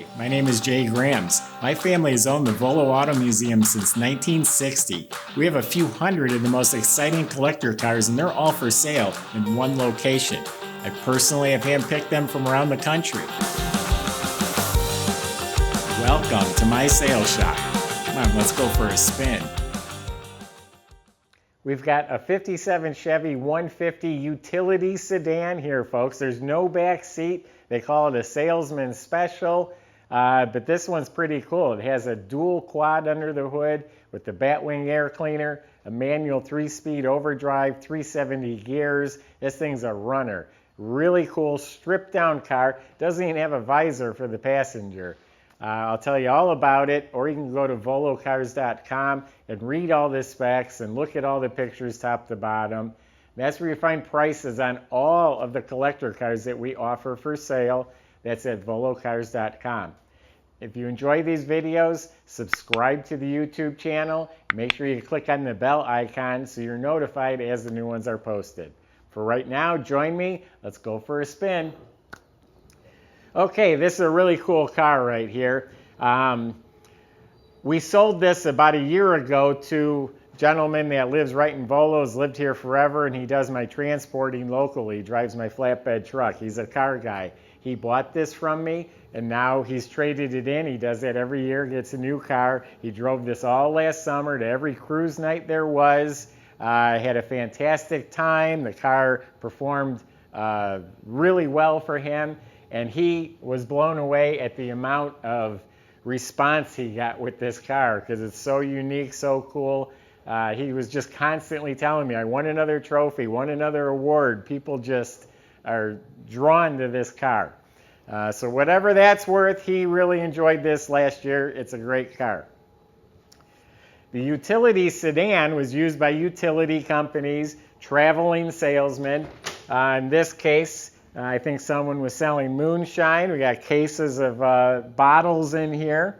Hi, my name is Jay Grams. My family has owned the Volo Auto Museum since 1960. We have a few hundred of the most exciting collector cars, and they're all for sale in one location. I personally have handpicked them from around the country. Welcome to my sales shop. Come on, let's go for a spin. We've got a 57 Chevy 150 utility sedan here, folks. There's no back seat. They call it a salesman special, but this one's pretty cool. It has a dual quad under the hood with the Batwing air cleaner, a manual 3-speed overdrive, 370 gears. This thing's a runner. Really cool stripped down car. Doesn't even have a visor for the passenger. I'll tell you all about it, or you can go to volocars.com and read all the specs and look at all the pictures top to bottom. That's where you find prices on all of the collector cars that we offer for sale. That's at volocars.com. If you enjoy these videos, subscribe to the YouTube channel. Make sure you click on the bell icon so you're notified as the new ones are posted. For right now, join me. Let's go for a spin. Okay, this is a really cool car right here. We sold this about a year ago to a gentleman that lives right in Volo, has lived here forever, and he does my transporting locally. He drives my flatbed truck. He's a car guy. He bought this from me, and now he's traded it in. He does that every year, gets a new car. He drove this all last summer to every cruise night there was. Had a fantastic time. The car performed really well for him. And he was blown away at the amount of response he got with this car because it's so unique, so cool. He was just constantly telling me, I won another trophy, won another award. People just are drawn to this car. So whatever that's worth, he really enjoyed this last year. It's a great car. The utility sedan was used by utility companies, traveling salesmen. In this case, I think someone was selling moonshine. We got cases of bottles in here.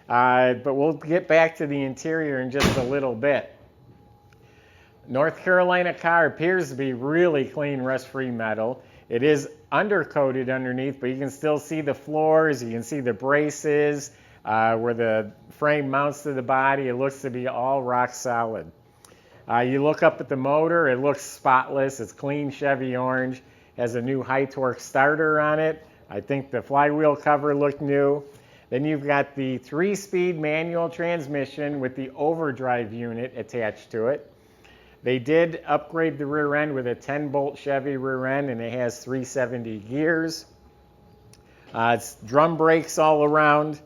But we'll get back to the interior in just a little bit. North Carolina car appears to be really clean, rust-free metal. It is undercoated underneath, but you can still see the floors. You can see the braces where the frame mounts to the body. It looks to be all rock solid. You look up at the motor. It looks spotless. It's clean Chevy orange. Has a new high torque starter on it. I think the flywheel cover looked new. Then you've got the 3-speed manual transmission with the overdrive unit attached to it. They did upgrade the rear end with a 10-bolt Chevy rear end, and it has 370 gears. It's drum brakes all around.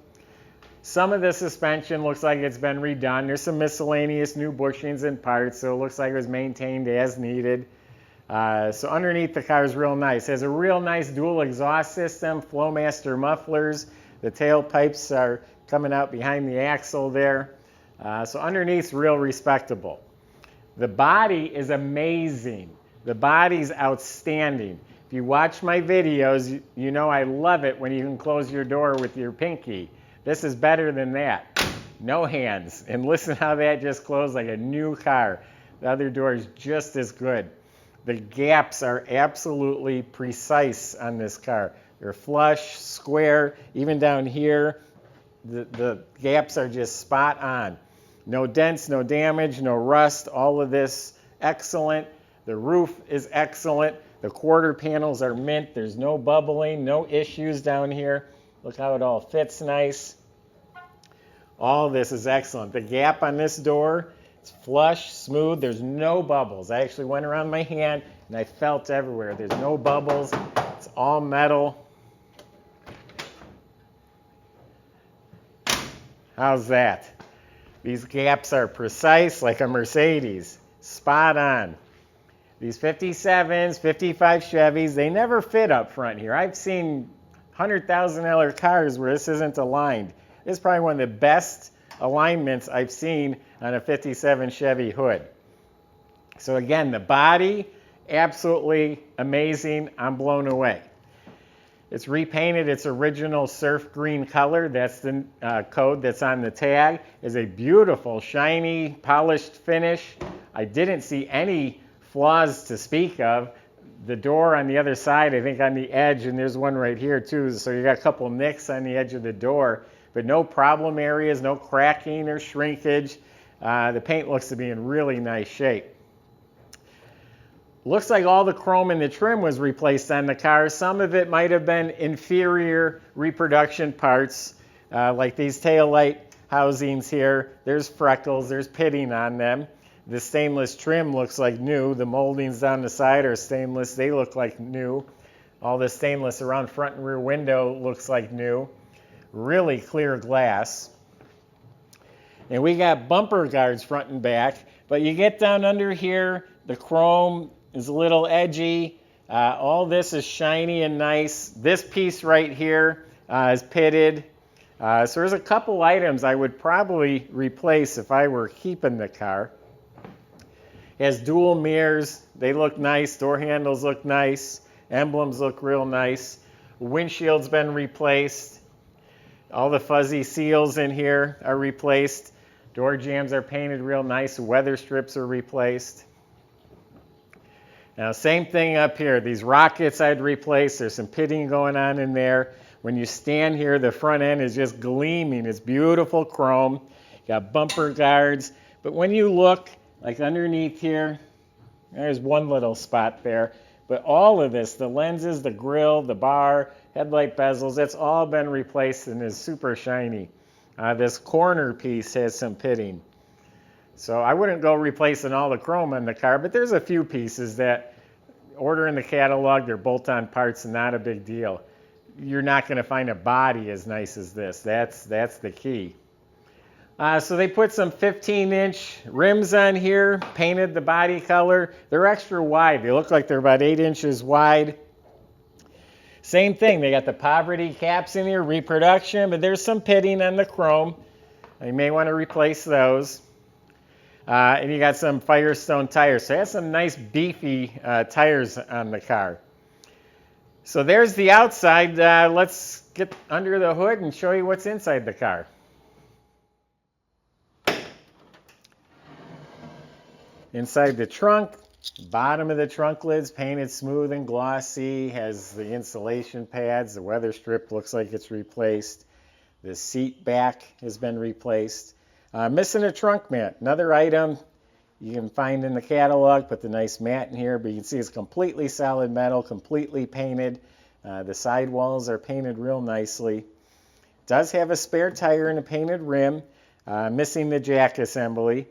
Some of the suspension looks like it's been redone. There's some miscellaneous new bushings and parts, so it looks like it was maintained as needed. So underneath the car is real nice. It has a real nice dual exhaust system, Flowmaster mufflers. The tailpipes are coming out behind the axle there. So underneath's real respectable. The body is amazing. The body's outstanding. If you watch my videos, you know I love it when you can close your door with your pinky. This is better than that. No hands. And listen how that just closed like a new car. The other door is just as good. The gaps are absolutely precise on this car. They're flush, square, even down here, the gaps are just spot on. No dents, no damage, no rust, all of this excellent. The roof is excellent. The quarter panels are mint. There's no bubbling, no issues down here. Look how it all fits nice. All this is excellent. The gap on this door, it's flush, smooth, there's no bubbles. I actually went around my hand and I felt everywhere. There's no bubbles, it's all metal. How's that? These gaps are precise like a Mercedes, spot on. These 57s, 55 Chevys, they never fit up front here. I've seen $100,000 cars where this isn't aligned. This is probably one of the best alignments I've seen on a 57 Chevy hood. So again, the body, absolutely amazing. I'm blown away. It's repainted its original surf green color. That's the code that's on the tag. It's a beautiful, shiny, polished finish. I didn't see any flaws to speak of. the door on the other side, I think on the edge, and there's one right here too. So you got a couple nicks on the edge of the door, but no problem areas, no cracking or shrinkage. The paint looks to be in really nice shape. Looks like all the chrome in the trim was replaced on the car. Some of it might have been inferior reproduction parts, like these taillight housings here. There's freckles, there's pitting on them. The stainless trim looks like new. The moldings down the side are stainless. They look like new. All the stainless around front and rear window looks like new. Really clear glass. And we got bumper guards front and back. But you get down under here, the chrome is a little edgy. All this is shiny and nice. This piece right here is pitted. So there's a couple items I would probably replace if I were keeping the car. It has dual mirrors. They look nice. Door handles look nice. Emblems look real nice. Windshield's been replaced. All the fuzzy seals in here are replaced. Door jambs are painted real nice. Weather strips are replaced. Now, same thing up here. These rockets I'd replace. There's some pitting going on in there. When you stand here, the front end is just gleaming. It's beautiful chrome. You got bumper guards. But when you look, like underneath here, there's one little spot there. But all of this, the lenses, the grille, the bar, headlight bezels, it's all been replaced and is super shiny. This corner piece has some pitting. So I wouldn't go replacing all the chrome on the car, but there's a few pieces that order in the catalog, they're bolt-on parts and not a big deal. You're not going to find a body as nice as this. That's the key. So they put some 15-inch rims on here, painted the body color. They're extra wide. They look like they're about 8 inches wide. Same thing, they got the poverty caps in here, reproduction, but there's some pitting on the chrome. You may want to replace those. And you got some Firestone tires. So it has some nice beefy tires on the car. So there's the outside. Let's get under the hood and show you what's inside the car. Inside the trunk, bottom of the trunk lid's painted smooth and glossy, has the insulation pads, the weather strip looks like it's replaced. The seat back has been replaced. Missing a trunk mat, another item you can find in the catalog. Put the nice mat in here, but you can see it's completely solid metal, completely painted. The sidewalls are painted real nicely. Does have a spare tire and a painted rim, missing the jack assembly,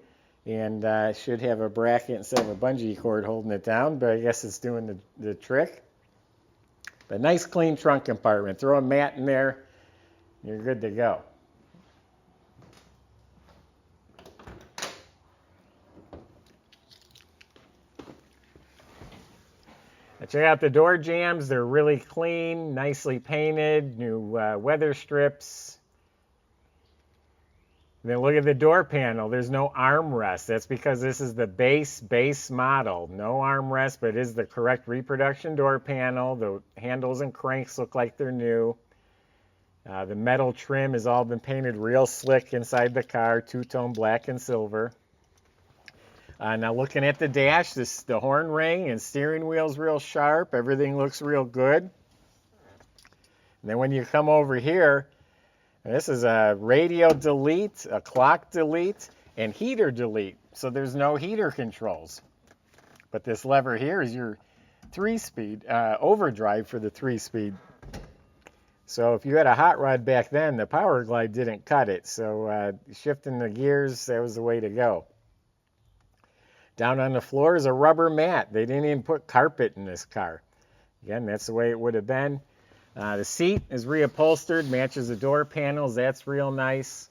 and should have a bracket instead of a bungee cord holding it down, but I guess it's doing the trick. But nice clean trunk compartment. Throw a mat in there, you're good to go. Check out the door jambs. They're really clean, nicely painted, new weather strips. And then look at the door panel. There's no armrest. That's because this is the base model. No armrest, but it is the correct reproduction door panel. The handles and cranks look like they're new. The metal trim has all been painted real slick inside the car, two-tone black and silver. Now looking at the dash, the horn ring and steering wheel's real sharp. Everything looks real good. And then when you come over here, this is a radio delete, a clock delete, and heater delete. So there's no heater controls. But this lever here is your 3-speed overdrive for the 3-speed. So if you had a hot rod back then, the Power Glide didn't cut it. So shifting the gears, that was the way to go. Down on the floor is a rubber mat. They didn't even put carpet in this car. Again, that's the way it would have been. The seat is reupholstered, matches the door panels. That's real nice.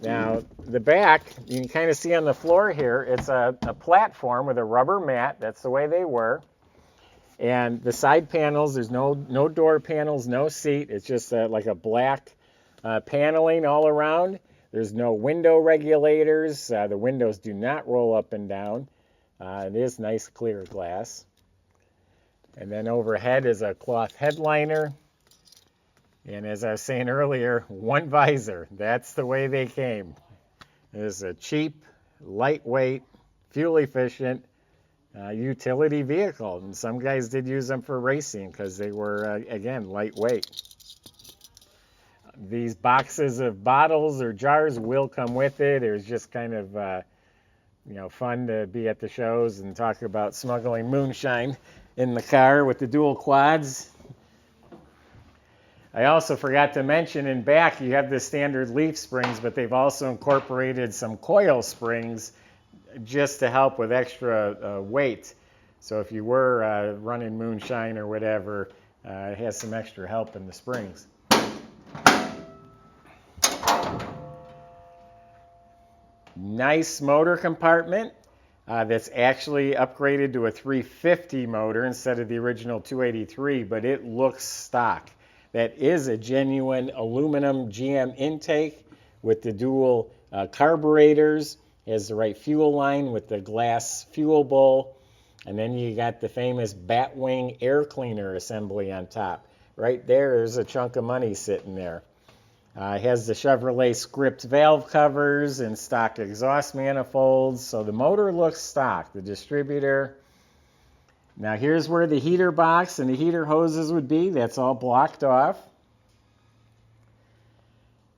Now, the back, you can kind of see on the floor here, it's a platform with a rubber mat. That's the way they were. And the side panels, there's no door panels, no seat. It's just like a black paneling all around. There's no window regulators. The windows do not roll up and down. It is nice clear glass. And then overhead is a cloth headliner. And as I was saying earlier, one visor. That's the way they came. It is a cheap, lightweight, fuel efficient utility vehicle. And some guys did use them for racing because they were, again, lightweight. These boxes of bottles or jars will come with it. It was just kind of, fun to be at the shows and talk about smuggling moonshine in the car with the dual quads. I also forgot to mention in back you have the standard leaf springs, but they've also incorporated some coil springs just to help with extra weight. So if you were running moonshine or whatever, it has some extra help in the springs. Nice motor compartment that's actually upgraded to a 350 motor instead of the original 283, but it looks stock. That is a genuine aluminum GM intake with the dual carburetors. It has the right fuel line with the glass fuel bowl. And then you got the famous Batwing air cleaner assembly on top. Right there's a chunk of money sitting there. It has the Chevrolet script valve covers and stock exhaust manifolds. So the motor looks stock. The distributor. Now here's where the heater box and the heater hoses would be. That's all blocked off.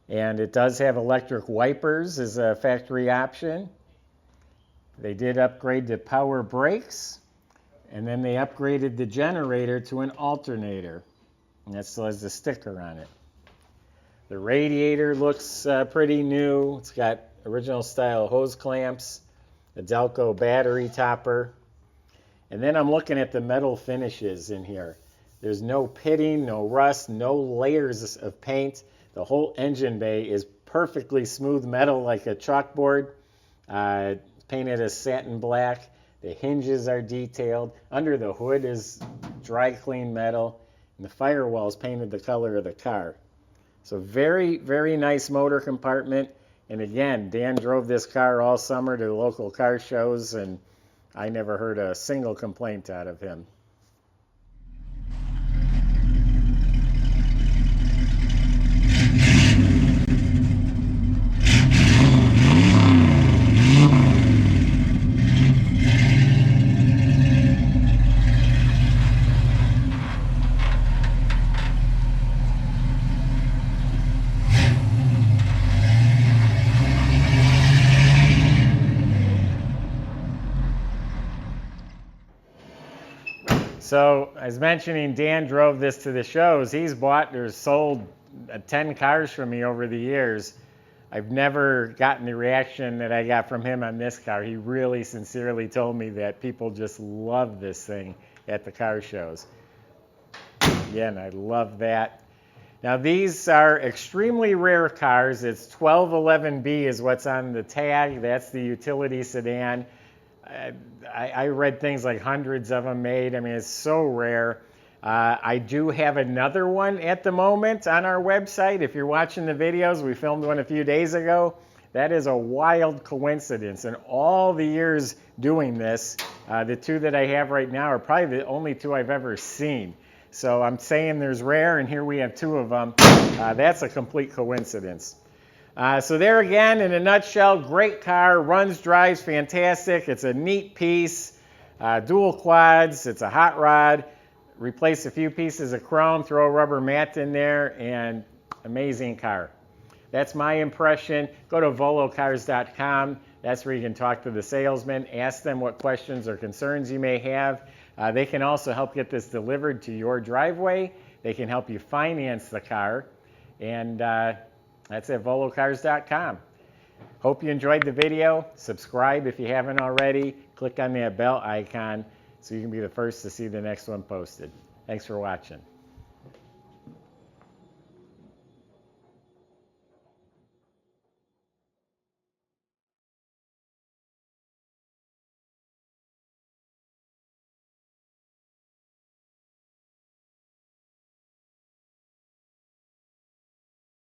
And it does have electric wipers as a factory option. They did upgrade to power brakes. And then they upgraded the generator to an alternator. And that still has the sticker on it. The radiator looks pretty new. It's got original style hose clamps, a Delco battery topper. And then I'm looking at the metal finishes in here. There's no pitting, no rust, no layers of paint. The whole engine bay is perfectly smooth metal like a chalkboard. Painted as satin black. The hinges are detailed. Under the hood is dry clean metal. And the firewall is painted the color of the car. So very, very nice motor compartment. And again, Dan drove this car all summer to local car shows, and I never heard a single complaint out of him. So, as mentioning, Dan drove this to the shows. He's bought or sold 10 cars from me over the years. I've never gotten the reaction that I got from him on this car. He really sincerely told me that people just love this thing at the car shows. Again, I love that. Now, these are extremely rare cars. It's 1211B is what's on the tag. That's the utility sedan. I read things like hundreds of them made. I mean, it's so rare. I do have another one at the moment on our website. If you're watching the videos, we filmed one a few days ago. That is a wild coincidence. In all the years doing this, the two that I have right now are probably the only two I've ever seen. So I'm saying there's rare, and here we have two of them. That's a complete coincidence. So there again, in a nutshell, great car, runs, drives fantastic. It's a neat piece, dual quads, it's a hot rod. Replace a few pieces of chrome, throw a rubber mat in there, and amazing car. That's my impression. Go to volocars.com. That's where you can talk to the salesman, ask them what questions or concerns you may have. They can also help get this delivered to your driveway. They can help you finance the car. And that's at volocars.com. Hope you enjoyed the video. Subscribe if you haven't already. Click on that bell icon so you can be the first to see the next one posted. Thanks for watching.